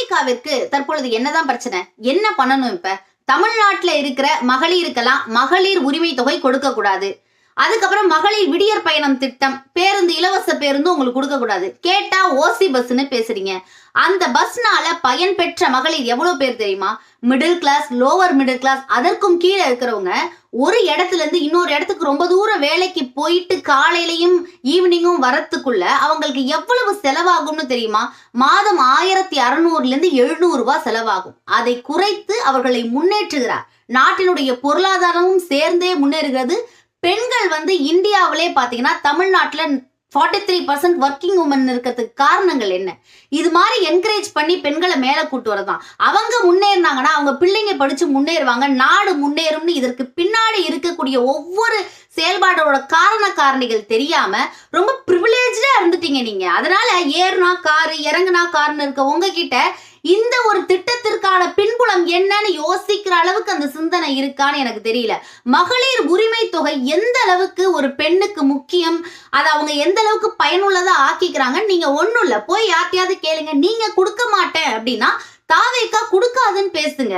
தாவேகாவிற்கு தற்பொழுது என்னதான் பிரச்சனை? என்ன பண்ணணும் இப்ப? தமிழ்நாட்டுல இருக்கிற மகளிருக்கெல்லாம் மகளிர் உரிமை தொகை கொடுக்க கூடாது. அதுக்கப்புறம் மகளிர் விடியற் பயணம் திட்டம், பேருந்து இலவச பேருந்து உங்களுக்கு கொடுக்க கூடாது. கேட்டா ஓசி பஸ்ன்னு பேசுறீங்க. அந்த பஸ்னால பயன் பெற்ற மகளிர் எவ்வளவு பேர் தெரியுமா? Middle class, lower middle class, அதற்கும் கீழே இருக்கிறவங்க ஒரு இடத்துல இருந்து இன்னொரு இடத்துக்கு ரொம்ப தூரம் வேலைக்கு போயிட்டு காலையிலையும் ஈவினிங்கும் வரத்துக்குள்ள அவங்களுக்கு எவ்வளவு செலவாகும்னு தெரியுமா? மாதம் 1600 700 ரூபாய் செலவாகும். அதை குறைத்து அவர்களை முன்னேற்றுகிறார். நாட்டினுடைய பொருளாதாரமும் சேர்ந்தே முன்னேறுகிறது. பெண்கள் இந்தியாவிலே பாத்தீங்கன்னா தமிழ்நாட்டுல 43% ஒர்க்கிங் உமன் இருக்கிறதுக்கு காரணங்கள் என்ன? இது மாதிரி என்கரேஜ் பண்ணி பெண்களை மேல கூட்டு வரதான். அவங்க முன்னேறினாங்கன்னா அவங்க பிள்ளைங்க படிச்சு முன்னேறுவாங்க, நாடு முன்னேறும்னு இதற்கு பின்னாடி இருக்கக்கூடிய ஒவ்வொரு செயல்பாடோட காரணிகள் தெரியாம ரொம்ப பிரிவிலேஜா இருந்துட்டீங்க நீங்க. அதனால ஏறுனா காரு இறங்குனா காருன்னு இருக்க உங்ககிட்ட இந்த ஒரு திட்டத்திற்கான பின்புலம் என்னன்னு யோசிக்கிற அளவுக்கு அந்த சிந்தனை இருக்கான்னு எனக்கு தெரியல. மகளிர் உரிமை தொகை எந்த அளவுக்கு ஒரு பெண்ணுக்கு முக்கியம், அதை அவங்க எந்த அளவுக்கு பயனுள்ளதா ஆக்கிக்கிறாங்க. நீங்க ஒண்ணும் இல்ல, போய் யார்ட்டையாவது கேளுங்க. நீங்க கொடுக்க மாட்டேன் அப்படின்னா தாவேகா கொடுக்காதுன்னு பேசுங்க.